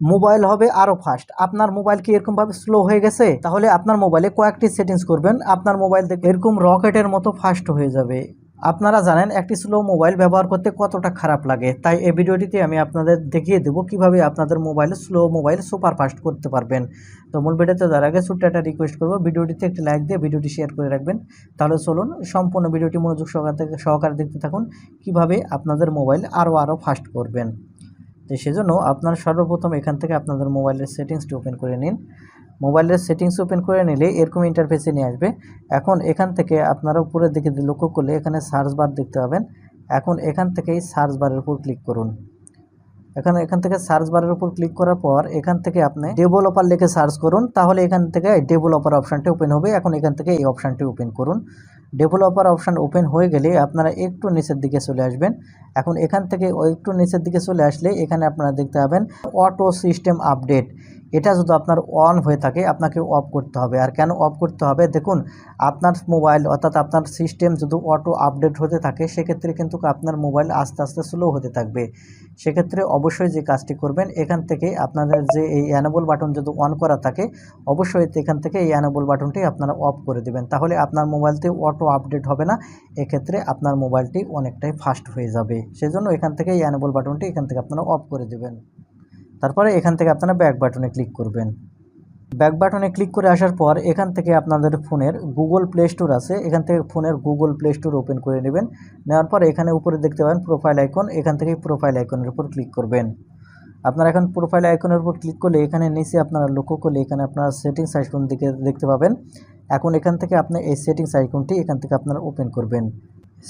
Mobile হবে আরও fast. আপনার মোবাইল কি এরকমভাবে স্লো হয়ে গেছে? তাহলে আপনার মোবাইলে কয়েকটি সেটিংস করবেন, আপনার মোবাইল দেখবে এরকম রকেটের মতো ফাস্ট হয়ে যাবে। আপনারা জানেন একটি স্লো মোবাইল ব্যবহার করতে কতটা খারাপ লাগে, তাই এই ভিডিওটিতে আমি আপনাদের দেখিয়ে দেবো কিভাবে আপনাদের মোবাইলে স্লো মোবাইল সুপার ফাস্ট করতে পারবেন। তো মূল ভিডিওতে যাওয়ার আগে ছোট্ট একটা রিকোয়েস্ট করবো, ভিডিওটিতে একটি লাইক দিয়ে ভিডিওটি শেয়ার করে রাখবেন। তাহলে চলুন সম্পূর্ণ ভিডিওটি মনোযোগ সহকারে দেখতে থাকুন কিভাবে আপনাদের মোবাইল আরও ফাস্ট করবেন। তো সেজন্য আপনারা সর্বপ্রথম এখান থেকে আপনাদের মোবাইলের সেটিংসটি ওপেন করে নিন। মোবাইলের সেটিংস ওপেন করে নিলে এরকম ইন্টারফেসে নিয়ে আসবে। এখন এখান থেকে আপনারা উপরের দিকে লক্ষ্য করলে এখানে সার্চ বার দেখতে পাবেন। এখন এখান থেকেই সার্চ বারের উপর ক্লিক করুন। এখান থেকে সার্চ বারের উপর ক্লিক করার পর এখান থেকে আপনি ডেভেলপার লিখে সার্চ করুন, তাহলে এখান থেকে ডেভেলপার অপশানটি ওপেন হবে। এখন এখান থেকে এই অপশানটি ওপেন করুন। ডেভেলপার অপশান ওপেন হয়ে গেলে আপনারা একটু নিচের দিকে চলে আসবেন। এখন এখান থেকে একটু নিচের দিকে চলে আসলে এখানে আপনারা দেখতে পাবেন অটো সিস্টেম আপডেট। এটা যদি আপনার অন হয়ে থাকে আপনাকে অফ করতে হবে। আর কেন অফ করতে হবে? দেখুন, আপনার মোবাইল অর্থাৎ আপনার সিস্টেম যদি অটো আপডেট হতে থাকে সেক্ষেত্রে কিন্তু আপনার মোবাইল আস্তে আস্তে স্লো হতে থাকবে। সেক্ষেত্রে অবশ্যই যে কাজটি করবেন, এখান থেকে আপনাদের যে এই অ্যানেবল বাটন যদি অন করা থাকে অবশ্যই এখান থেকে এই অ্যানেবল বাটনটি আপনারা অফ করে দেবেন, তাহলে আপনার মোবাইলতে অটো আপডেট হবে না। এক্ষেত্রে আপনার মোবাইলটি অনেকটাই ফাস্ট হয়ে যাবে। সেজন্য এখান থেকে এই অ্যানেবল বাটনটি এখান থেকে আপনারা অফ করে দেবেন। তারপরে এখান থেকে আপনারা ব্যাক বাটনে ক্লিক করবেন। ব্যাক বাটনে ক্লিক করে আসার পর এখান থেকে আপনাদের ফোনের গুগল প্লে স্টোর আছে, এখান থেকে ফোনের গুগল প্লে স্টোর ওপেন করে নেবেন। নেওয়ার পর এখানে উপরে দেখতে পাবেন প্রোফাইল আইকন, এখান থেকে প্রোফাইল আইকনের উপর ক্লিক করবেন। আপনারা এখন প্রোফাইল আইকনের উপর ক্লিক করলে এখানে নিচে আপনারা লক্ষ্য করলে এখানে আপনারা সেটিংস আইকন দেখতে পাবেন। এখন এখান থেকে আপনি এই সেটিংস আইকনটি এখান থেকে আপনারা ওপেন করবেন।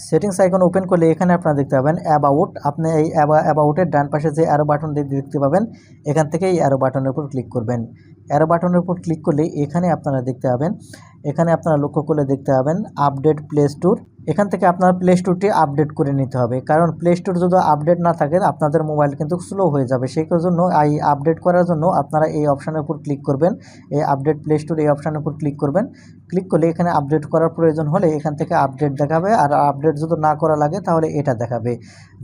সেটিংস আইকন ওপেন করলে এখানে আপনারা দেখতে পাবেন অ্যাবাউট। আপনি এই অ্যাবাউটের ডান পাশে যে অ্যারো বাটন দেখতে পাবেন, এখান থেকে এই অ্যারো বাটনের উপর ক্লিক করবেন। অ্যারো বাটনের উপর ক্লিক করলে এখানে আপনারা দেখতে পাবেন, এখানে আপনারা লক্ষ্য করলে দেখতে পাবেন আপডেট প্লে স্টোর। এখান থেকে আপনার প্লে স্টোরটি আপডেট করে নিতে হবে, কারণ প্লে স্টোর যদি আপডেট না থাকে আপনাদের মোবাইল কিন্তু স্লো হয়ে যাবে। সেই জন্য এই আপডেট করার জন্য আপনারা এই অপশানের উপর ক্লিক করবেন, এই আপডেট প্লে স্টোর এই অপশানের উপর ক্লিক করবেন। ক্লিক করলে এখানে আপডেট করার প্রয়োজন হলে এখান থেকে আপডেট দেখাবে, আর আপডেট যদি না করা লাগে তাহলে এটা দেখাবে।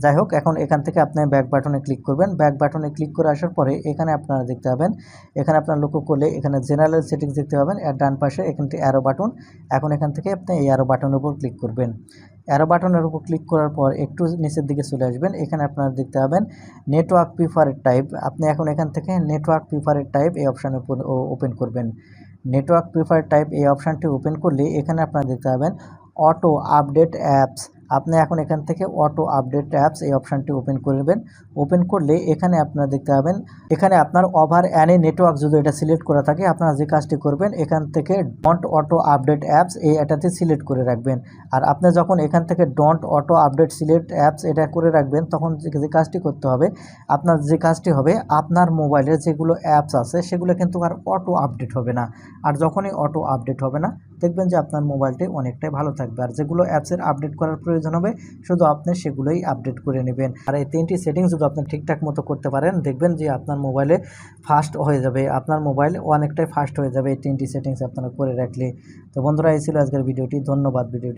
যাই হোক, এখন এখান থেকে আপনি ব্যাক বাটনে ক্লিক করবেন। ব্যাক বাটনে ক্লিক করে আসার পরে এখানে আপনারা দেখতে পাবেন, এখানে আপনার লক্ষ্য করলে এখানে জেনারেল সেটিংস দেখতে পাবেন, এর ডান পাশে এখানটি অ্যারো বাটন। এখন এখান থেকে আপনি এই অ্যারো বাটনের উপর ক্লিক করবেন। অ্যারো বাটনের উপর ক্লিক করার পর একটু নিচের দিকে চলে আসবেন, এখানে আপনারা দেখতে পাবেন নেটওয়ার্ক প্রিফারেড টাইপ। আপনি এখন এখান থেকে নেটওয়ার্ক প্রিফারেড টাইপ এই অপশানের উপর ওপেন করবেন। নেটওয়ার্ক প্রিফারেড টাইপ এই অপশানটি ওপেন করলে এখানে আপনারা দেখতে পাবেন অটো আপডেট অ্যাপস। আপনি এখন এখান থেকে অটো আপডেট অ্যাপস এই অপশানটি ওপেন করবেন। ওপেন করলে এখানে আপনারা দেখতে পাবেন, এখানে আপনার ওভার অ্যানি নেটওয়ার্ক যদি এটা সিলেক্ট করা থাকে আপনারা যে কাজটি করবেন এখান থেকে ডন্ট অটো আপডেট অ্যাপস এই এটাতে সিলেক্ট করে রাখবেন। আর আপনি যখন এখান থেকে don't auto update select apps এটা করে রাখবেন তখন যে কাজটি করতে হবে, আপনার যে কাজটি হবে আপনার মোবাইলের যেগুলো অ্যাপস আছে সেগুলো কিন্তু আর অটো আপডেট হবে না। আর যখনই অটো আপডেট হবে না দেখবেন যে আপনার মোবাইলটি অনেকটাই ভালো থাকবে। আর যেগুলো অ্যাপসের আপডেট করার প্রয়োজন হবে শুধু আপনি সেগুলোই আপডেট করে নেবেন। আর এই তিনটি সেটিংস যদি আপনি ঠিকঠাক মতো করতে পারেন দেখবেন যে আপনার মোবাইলে ফাস্ট হয়ে যাবে, আপনার মোবাইল অনেকটাই ফাস্ট হয়ে যাবে এই তিনটি সেটিংস আপনারা করে রাখলে। তো বন্ধুরা, এই ছিল আজকের ভিডিওটি। ধন্যবাদ ভিডিওটি